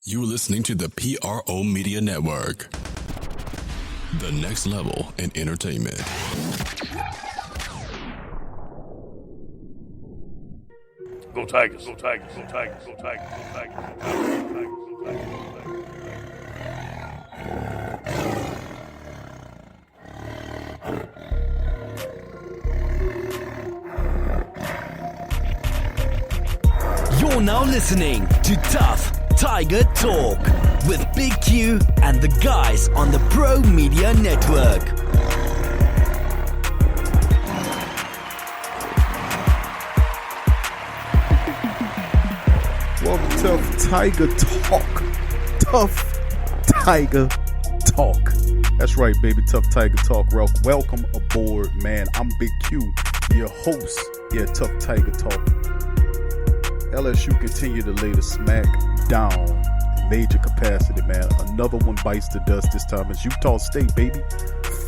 You're listening to the PRO Media Network, the next level in entertainment. Go Tigers, go Tigers, go Tigers, go Tigers, go Tigers, go Tigers, go Tigers, go Tigers, go Tigers. You're now listening to TUFF Tiger Talk with Big Q and the guys on the Pro Media Network. Welcome to TUFF Tiger Talk. TUFF Tiger Talk. That's right, baby. TUFF Tiger Talk. Welcome aboard, man. I'm Big Q, your host here at TUFF Tiger Talk. LSU continue to lay the smack down in major capacity, man. Another one bites the dust this time. It's Utah State, baby.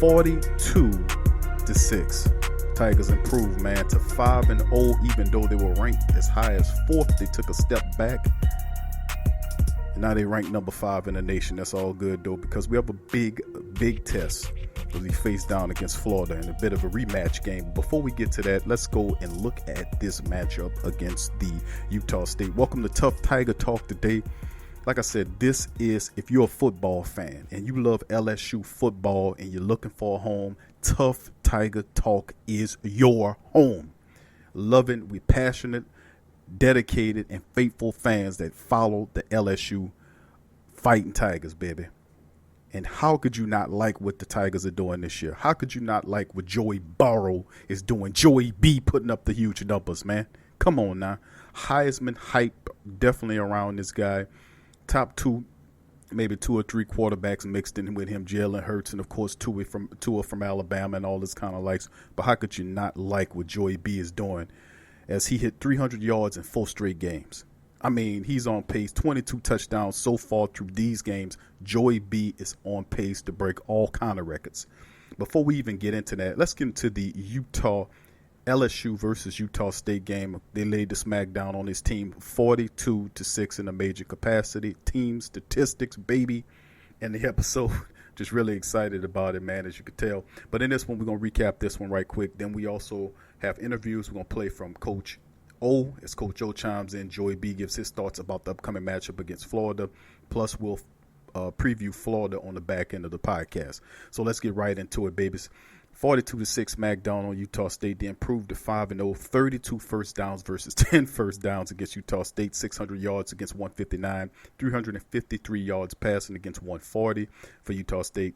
42-6. Tigers improved, man, to 5-0, even though they were ranked as high as 4th. They took a step back. And now they rank number 5 in the nation. That's all good, though, because we have a big test as we face down against Florida in a bit of a rematch game. Before we get to that, let's go and look at this matchup against the Utah State. Welcome to TUFF Tiger Talk today. Like I said, this is, if you're a football fan and you love LSU football and you're looking for a home, TUFF Tiger Talk is your home. Loving, we're passionate, dedicated, and faithful fans that follow the LSU Fighting Tigers, baby. And how could you not like what the Tigers are doing this year? How could you not like what Joey Burrow is doing? Joey B putting up the huge numbers, man. Come on now. Heisman hype definitely around this guy. Top 2, maybe 2 or 3 quarterbacks mixed in with him. Jalen Hurts and, of course, Tua from Alabama and all this kind of likes. But how could you not like what Joey B is doing as he hit 300 yards in 4 straight games? I mean, he's on pace, 22 touchdowns so far through these games. Joey B is on pace to break all kind of records. Before we even get into that, let's get into the LSU versus Utah State game. They laid the smack down on his team 42-6 in a major capacity. Team statistics, baby. And the episode, just really excited about it, man, as you could tell. But in this one, we're going to recap this one right quick. Then we also have interviews. We're going to play from Coach O, as Coach O chimes in. Joey B gives his thoughts about the upcoming matchup against Florida. Plus, we'll preview Florida on the back end of the podcast. So let's get right into it, babies. 42-6 smackdown on Utah State. They improved to 5-0, 32 first downs versus 10 first downs against Utah State, 600 yards against 159, 353 yards passing against 140 for Utah State.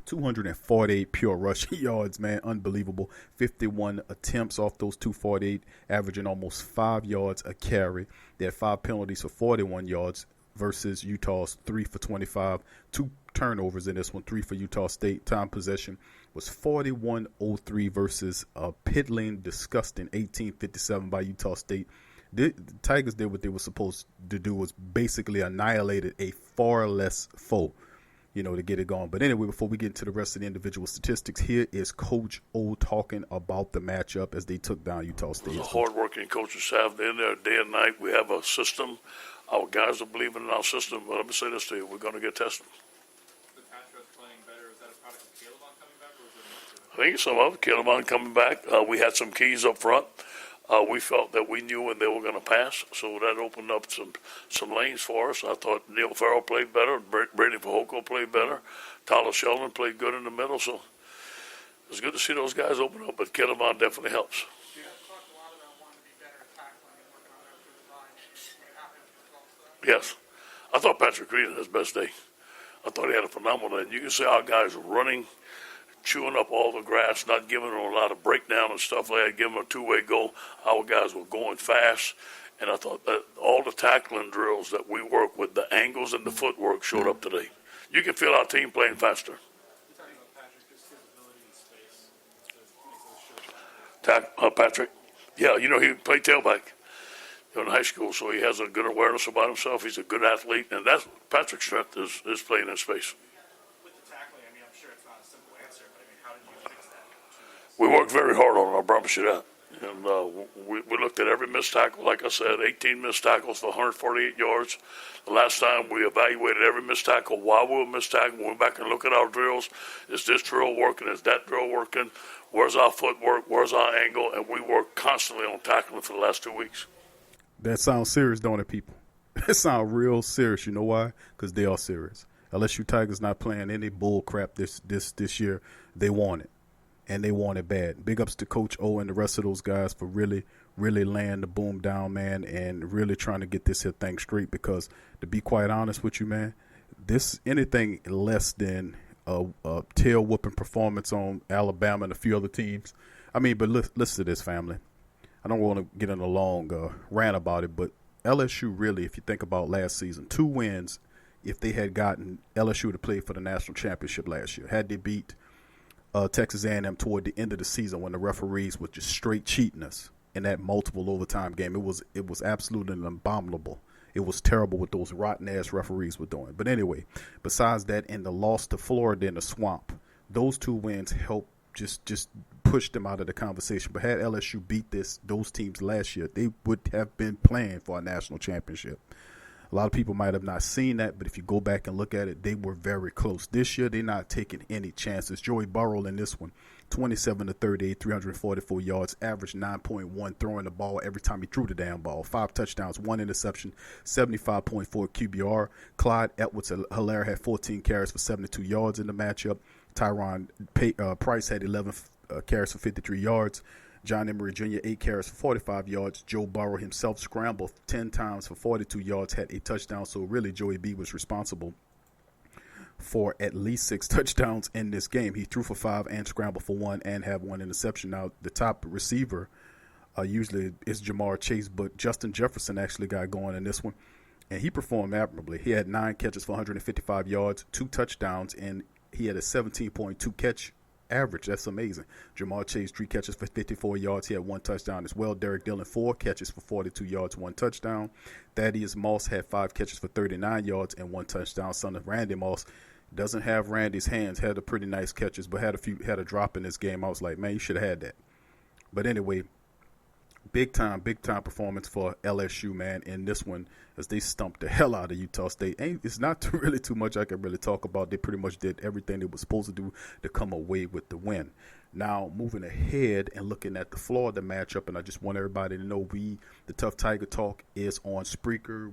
248 pure rushing yards, man. Unbelievable. 51 attempts off those 248, averaging almost 5 yards a carry. They had 5 penalties for 41 yards versus Utah's 3 for 25. 2 turnovers in this one, 3 for Utah State. Time possession was 41-03 versus a piddling, disgusting 18-57 by Utah State. The Tigers did what they were supposed to do, was basically annihilated a far less foe, to get it going. But anyway, before we get into the rest of the individual statistics, here is Coach O talking about the matchup as they took down Utah State. It's a hard-working coaching staff. They're in there day and night. We have a system. Our guys are believing in our system. But let me say this to you. We're going to get tested. The Patriots playing better. Is that a product of Calebon coming back, or is it more to it? I think it's some of it. Calebon coming back. We had some keys up front. We felt that we knew when they were going to pass, so that opened up some lanes for us. I thought Neil Farrell played better, Brady Fajoko played better, Tyler Sheldon played good in the middle, so it was good to see those guys open up, but Calebon definitely helps. You guys talked a lot about wanting to be better at tackling and working on that through the line. What happened with the results there? Yes. I thought Patrick Reed had his best day. I thought he had a phenomenal day. You can see our guys running, chewing up all the grass, not giving them a lot of breakdown and stuff like that, giving them a two-way goal. Our guys were going fast, and I thought that all the tackling drills that we work with, the angles and the footwork showed up today. You can feel our team playing faster. You're talking about Patrick, just his ability in space to make those shots. Patrick, yeah, he played tailback in high school, so he has a good awareness about himself. He's a good athlete, and that's Patrick's strength is playing in space. With the tackling, I'm sure it's not a simple answer, but how did you fix that? We worked very hard on it, I promise you that. And we looked at every missed tackle. Like I said, 18 missed tackles for 148 yards. The last time we evaluated every missed tackle while we were missed tackle. We went back and look at our drills. Is this drill working? Is that drill working? Where's our footwork? Where's our angle? And we work constantly on tackling for the last 2 weeks. That sounds serious, don't it, people? It sounds real serious. You know why? Because they are serious. LSU Tigers not playing any bull crap this year. They want it, and they want it bad. Big ups to Coach O and the rest of those guys for really laying the boom down, man, and really trying to get this here thing straight. Because to be quite honest with you, man, this anything less than a tail whooping performance on Alabama and a few other teams. I mean, but listen to this, family. I don't want to get in a long rant about it, but LSU really, if you think about last season, 2 wins. If they had gotten LSU to play for the national championship last year, had they beat Texas A&M toward the end of the season when the referees were just straight cheating us in that multiple overtime game, it was absolutely abominable. It was terrible what those rotten ass referees were doing. But anyway, besides that, and the loss to Florida in the swamp, those 2 wins helped just push them out of the conversation. But had LSU beat those teams last year, they would have been playing for a national championship. A lot of people might have not seen that, but if you go back and look at it, they were very close. This year, they're not taking any chances. Joey Burrow in this one, 27 to 38, 344 yards, averaged 9.1 throwing the ball every time he threw the damn ball. 5 touchdowns, 1 interception, 75.4 QBR. Clyde Edwards-Helaire had 14 carries for 72 yards in the matchup. Tyron Price had 11 carries for 53 yards. John Emery Jr., 8 carries for 45 yards. Joe Burrow himself scrambled 10 times for 42 yards, had a touchdown. So really, Joey B was responsible for at least 6 touchdowns in this game. He threw for 5 and scrambled for 1 and had 1 interception. Now, the top receiver usually is Jamar Chase, but Justin Jefferson actually got going in this one, and he performed admirably. He had 9 catches for 155 yards, 2 touchdowns, and he had a 17.2 catch average. That's amazing. Jamar Chase, 3 catches for 54 yards. He had 1 touchdown as well. Derek Dillon, 4 catches for 42 yards, 1 touchdown. Thaddeus Moss had 5 catches for 39 yards and 1 touchdown. Son of Randy Moss doesn't have Randy's hands. Had a pretty nice catches, but had a drop in this game. I was like, man, you should have had that. But anyway, big time performance for LSU, man, in this one as they stumped the hell out of Utah State. It's not really too much I can really talk about. They pretty much did everything they were supposed to do to come away with the win. Now, moving ahead and looking at the Florida matchup, and I just want everybody to know the Tough Tiger Talk is on Spreaker.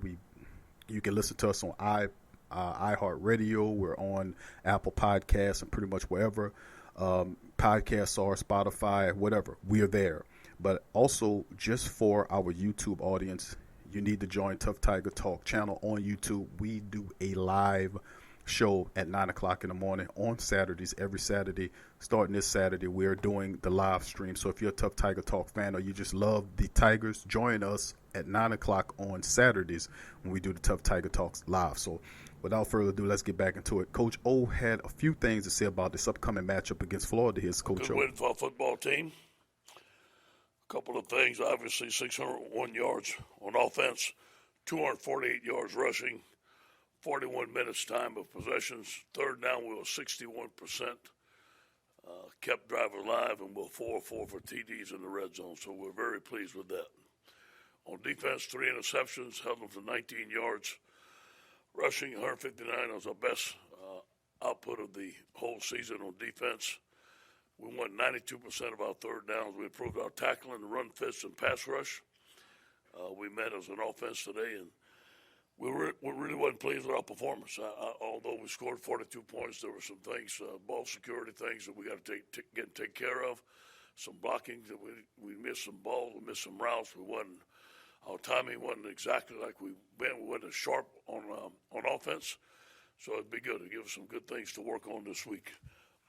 You can listen to us on iHeartRadio. We're on Apple Podcasts and pretty much wherever podcasts are, Spotify, whatever. We are there. But also, just for our YouTube audience, you need to join Tough Tiger Talk channel on YouTube. We do a live show at 9 o'clock in the morning on Saturdays, every Saturday. Starting this Saturday, we're doing the live stream. So if you're a Tough Tiger Talk fan or you just love the Tigers, join us at 9 o'clock on Saturdays when we do the Tough Tiger Talks live. So without further ado, let's get back into it. Coach O had a few things to say about this upcoming matchup against Florida. Here's Coach Good O. win for our football team. Couple of things, obviously 601 yards on offense, 248 yards rushing, 41 minutes time of possessions. Third down, we were 61%. Kept drivers alive, and we're 4-4 for TDs in the red zone, so we're very pleased with that. On defense, 3 interceptions, held them to 19 yards. Rushing, 159 was our best output of the whole season on defense. We won 92% of our third downs. We improved our tackling, run fits, and pass rush. We met as an offense today, and we really wasn't pleased with our performance. Although we scored 42 points, there were some things, ball security things that we got to take care of. Some blocking that we missed some balls, we missed some routes. Our timing wasn't exactly like we wasn't as sharp on offense. So it'd be good to give us some good things to work on this week.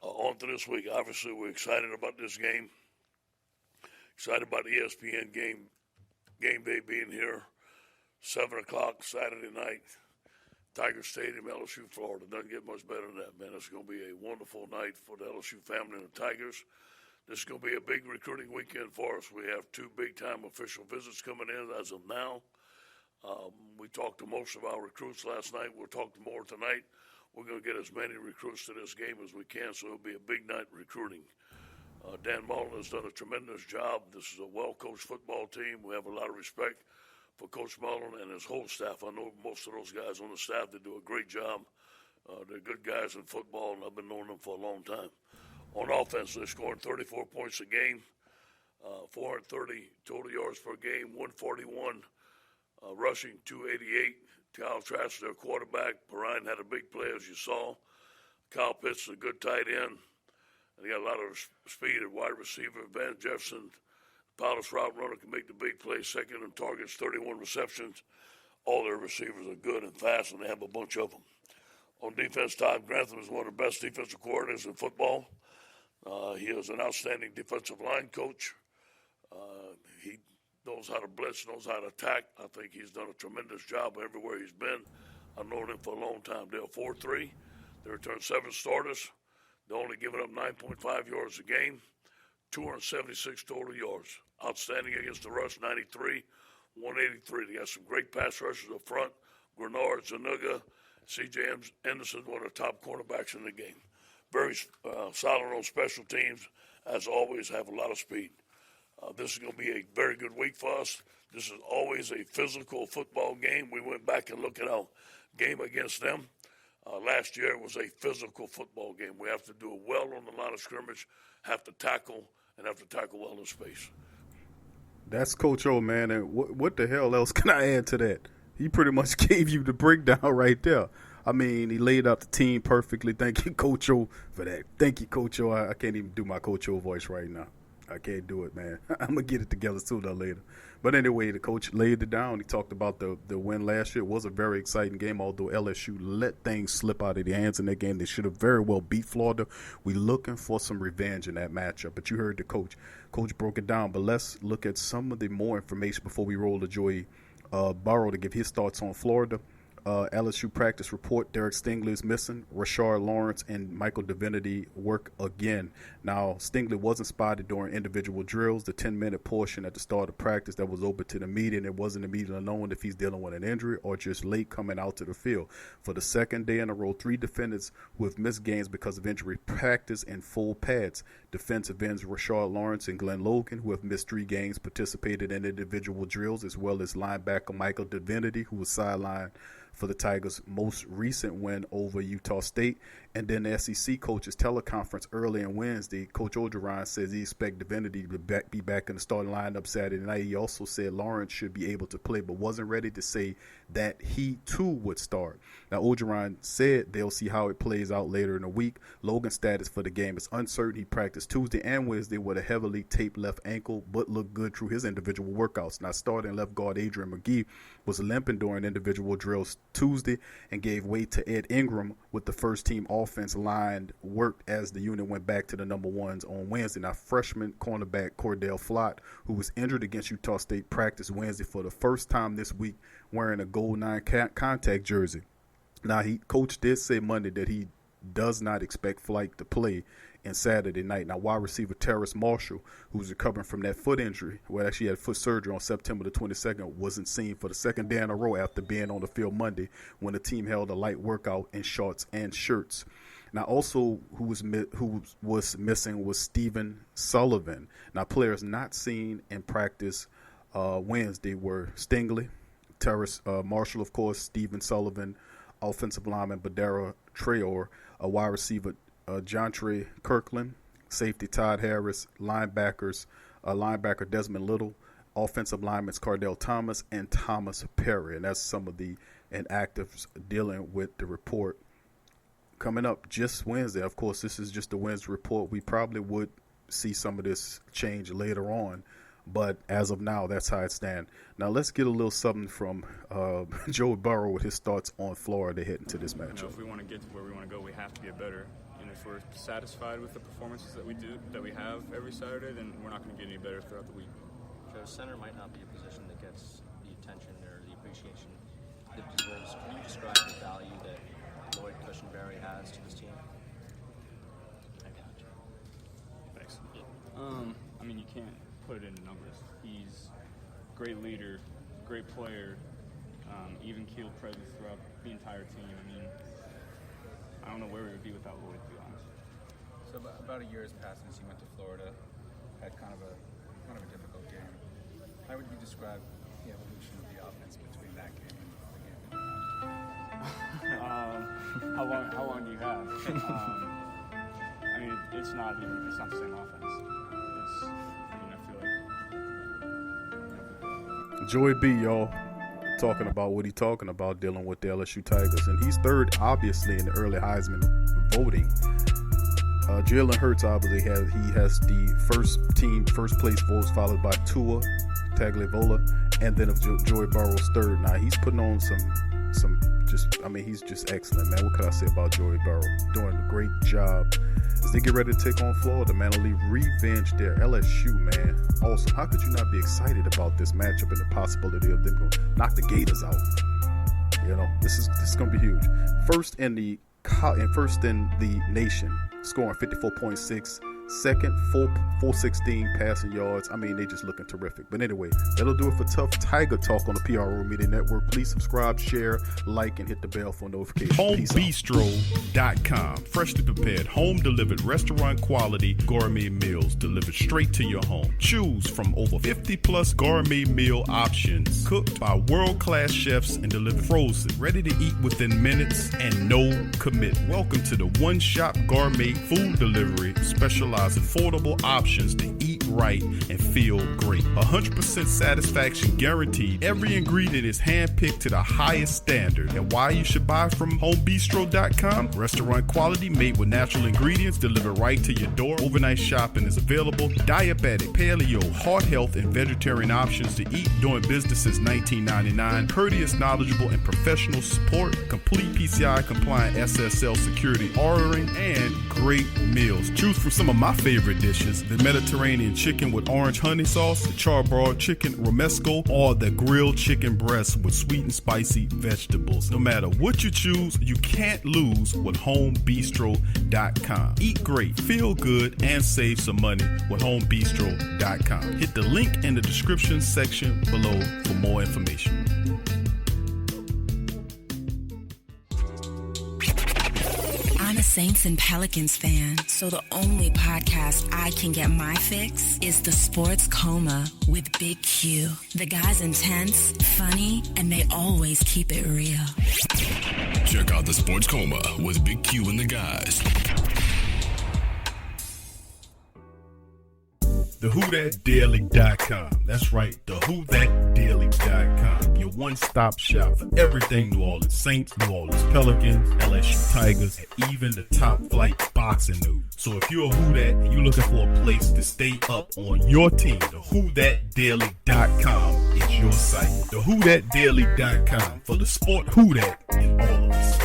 On to this week. Obviously, we're excited about this game. Excited about the ESPN game day being here. 7 o'clock Saturday night. Tiger Stadium, LSU, Florida. Doesn't get much better than that, man. It's going to be a wonderful night for the LSU family and the Tigers. This is going to be a big recruiting weekend for us. We have 2 big-time official visits coming in as of now. We talked to most of our recruits last night. We'll talk to more tonight. We're going to get as many recruits to this game as we can, so it'll be a big night recruiting. Dan Mullen has done a tremendous job. This is a well-coached football team. We have a lot of respect for Coach Mullen and his whole staff. I know most of those guys on the staff. They do a great job. They're good guys in football, and I've been knowing them for a long time. On offense, they're scoring 34 points a game, 430 total yards per game, 141 rushing, 288. Kyle Trask, their quarterback. Perrine had a big play, as you saw. Kyle Pitts, a good tight end. And he got a lot of speed at wide receiver. Van Jefferson, powerless route runner, can make the big play. Second in targets, 31 receptions. All their receivers are good and fast, and they have a bunch of them. On defense, Todd Grantham is one of the best defensive coordinators in football. He is an outstanding defensive line coach. He knows how to blitz, knows how to attack. I think he's done a tremendous job everywhere he's been. I've known him for a long time. They're 4-3. They returned 7 starters. They're only giving up 9.5 yards a game, 276 total yards. Outstanding against the rush, 93, 183. They got some great pass rushers up front. Grenard, Zanuga, C.J. Anderson, one of the top cornerbacks in the game. Very solid on special teams. As always, have a lot of speed. This is going to be a very good week for us. This is always a physical football game. We went back and looked at our game against them. Last year was a physical football game. We have to do it well on the line of scrimmage, have to tackle, and have to tackle well in space. That's Coach O, man. And what the hell else can I add to that? He pretty much gave you the breakdown right there. I mean, he laid out the team perfectly. Thank you, Coach O, for that. Thank you, Coach O. I can't even do my Coach O voice right now. I can't do it, man. I'm going to get it together sooner or later. But anyway, the coach laid it down. He talked about the win last year. It was a very exciting game, although LSU let things slip out of their hands in that game. They should have very well beat Florida. We're looking for some revenge in that matchup. But you heard the coach. Coach broke it down. But let's look at some of the more information before we roll to Joey Burrow to give his thoughts on Florida. LSU practice report, Derek Stingley is missing. Rashard Lawrence and Michael Divinity work again. Now, Stingley wasn't spotted during individual drills, the 10-minute portion at the start of practice that was open to the media, and it wasn't immediately known if he's dealing with an injury or just late coming out to the field. For the second day in a row, 3 defendants who have missed games because of injury practice in full pads. Defensive ends Rashard Lawrence and Glenn Logan, who have missed 3 games, participated in individual drills, as well as linebacker Michael Divinity, who was sidelined for the Tigers' most recent win over Utah State. And then the SEC coaches teleconference early on Wednesday, Coach Orgeron says he expects Divinity to be back in the starting lineup Saturday night. He also said Lawrence should be able to play, but wasn't ready to say that he too would start. Now, Orgeron said they'll see how it plays out later in the week. Logan's status for the game is uncertain. He practiced Tuesday and Wednesday with a heavily taped left ankle, but looked good through his individual workouts. Now, starting left guard Adrian McGee was limping during individual drills Tuesday and gave way to Ed Ingram with the first team offense line worked as the unit went back to the number ones on Wednesday. Now, freshman cornerback Cordell Flott, who was injured against Utah State, practiced Wednesday for the first time this week wearing a gold 9 contact jersey. Now, coach did say Monday that he does not expect Flight to play in Saturday night. Now, wide receiver Terrace Marshall, who's recovering from that foot injury, well, actually had foot surgery on September the 22nd, wasn't seen for the second day in a row after being on the field Monday when the team held a light workout in shorts and shirts. Now, also who was missing was Stephen Sullivan. Now, players not seen in practice Wednesday were Stingley, Terrace Marshall, of course, Stephen Sullivan, offensive lineman Badara Traore, a wide receiver Jontre Kirkland, safety Todd Harris, linebacker Desmond Little, offensive linemen Cardell Thomas and Thomas Perry. And that's some of the inactives dealing with the report. Coming up just Wednesday, of course, this is just a Wednesday report. We probably would see some of this change later on, but as of now, that's how it stands. Now, let's get a little something from Joe Burrow with his thoughts on Florida heading to this matchup. If we want to get to where we want to go, we have to get better. And if we're satisfied with the performances that we have every Saturday, then we're not going to get any better throughout the week. Joe, center might not be a position that gets the attention or the appreciation it deserves. Can you describe the value that Lloyd Cushenberry has to this team? Thanks. I mean, you can't put it into numbers. He's a great leader, great player, even-keeled presence throughout the entire team. I mean, I don't know where we would be without Lloyd, to be honest. So about a year has passed since you went to Florida. Had kind of a difficult game. How would you describe the evolution of the offense between that game and the game? How long do you have? I mean, it's not the same offense. I feel like Joey B, y'all, talking about what he's talking about, dealing with the LSU Tigers, and he's third, obviously, in the early Heisman voting. Jalen Hurts obviously has the first place votes, followed by Tua Tagovailoa, and then of Joey Burrow's third. Now he's putting on he's just excellent, man. What can I say about Joey Burrow? Doing a great job as they get ready to take on Florida, man. Only revenge there. LSU, man, awesome. How could you not be excited about this matchup and the possibility of them going to knock the Gators out? You know, this is going to be huge. First in the nation, scoring 54.6. Second, 416 passing yards. I mean, they just looking terrific. But anyway, that'll do it for Tough Tiger Talk on the PRO Media Network. Please subscribe, share, like, and hit the bell for notifications. HomeBistro.com. Freshly prepared, home-delivered, restaurant-quality gourmet meals delivered straight to your home. Choose from over 50-plus gourmet meal options cooked by world-class chefs and delivered frozen, ready to eat within minutes and no commitment. Welcome to the one-shop gourmet food delivery specialized affordable options to eat right and feel great. 100% satisfaction guaranteed. Every ingredient is handpicked to the highest standard. And why you should buy from HomeBistro.com? Restaurant quality made with natural ingredients delivered right to your door. Overnight shopping is available. Diabetic, paleo, heart health, and vegetarian options to eat doing business since 1999. Courteous, knowledgeable, and professional support. Complete PCI compliant SSL security ordering and great meals. Choose from some of my favorite dishes: the Mediterranean chicken with orange honey sauce, the charbroiled chicken romesco, or the grilled chicken breast with sweet and spicy vegetables. No matter what you choose, you can't lose with HomeBistro.com. Eat great, feel good, and save some money with HomeBistro.com. Hit the link in the description section below for more information. I'm a Saints and Pelicans fan, so the only podcast I can get my fix is The Sports Coma with Big Q. The guy's intense, funny, and they always keep it real. Check out The Sports Coma with Big Q and the guys. TheWhoThatDaily.com. That's right, TheWhoThatDaily.com. Your one-stop shop for everything New Orleans Saints, New Orleans Pelicans, LSU Tigers, and even the top-flight boxing news. So if you're a Who That and you're looking for a place to stay up on your team, TheWhoThatDaily.com is your site. TheWhoThatDaily.com for the sport Who That in all of us.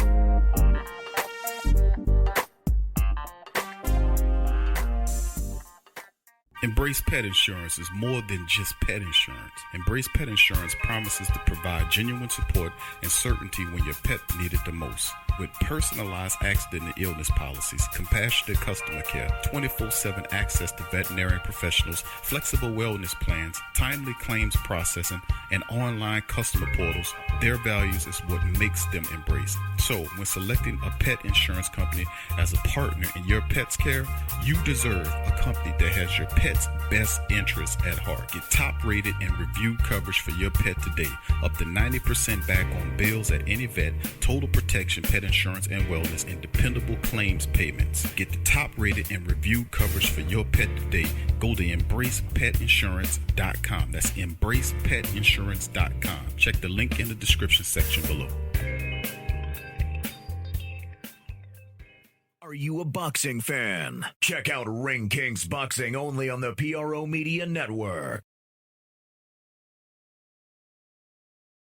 Embrace Pet Insurance is more than just pet insurance. Embrace Pet Insurance promises to provide genuine support and certainty when your pet needs it the most. With personalized accident and illness policies, compassionate customer care, 24/7 access to veterinary professionals, flexible wellness plans, timely claims processing, and online customer portals, their values is what makes them Embrace. So, when selecting a pet insurance company as a partner in your pet's care, you deserve a company that has your pet's best interests at heart. Get top-rated and reviewed coverage for your pet today. Up to 90% back on bills at any vet, total protection, pet insurance and wellness, and dependable claims payments. Get the top-rated and reviewed coverage for your pet today. Go to EmbracePetInsurance.com. That's EmbracePetInsurance.com. Check the link in the description section below. Are you a boxing fan? Check out Ring Kings Boxing only on the PRO Media Network.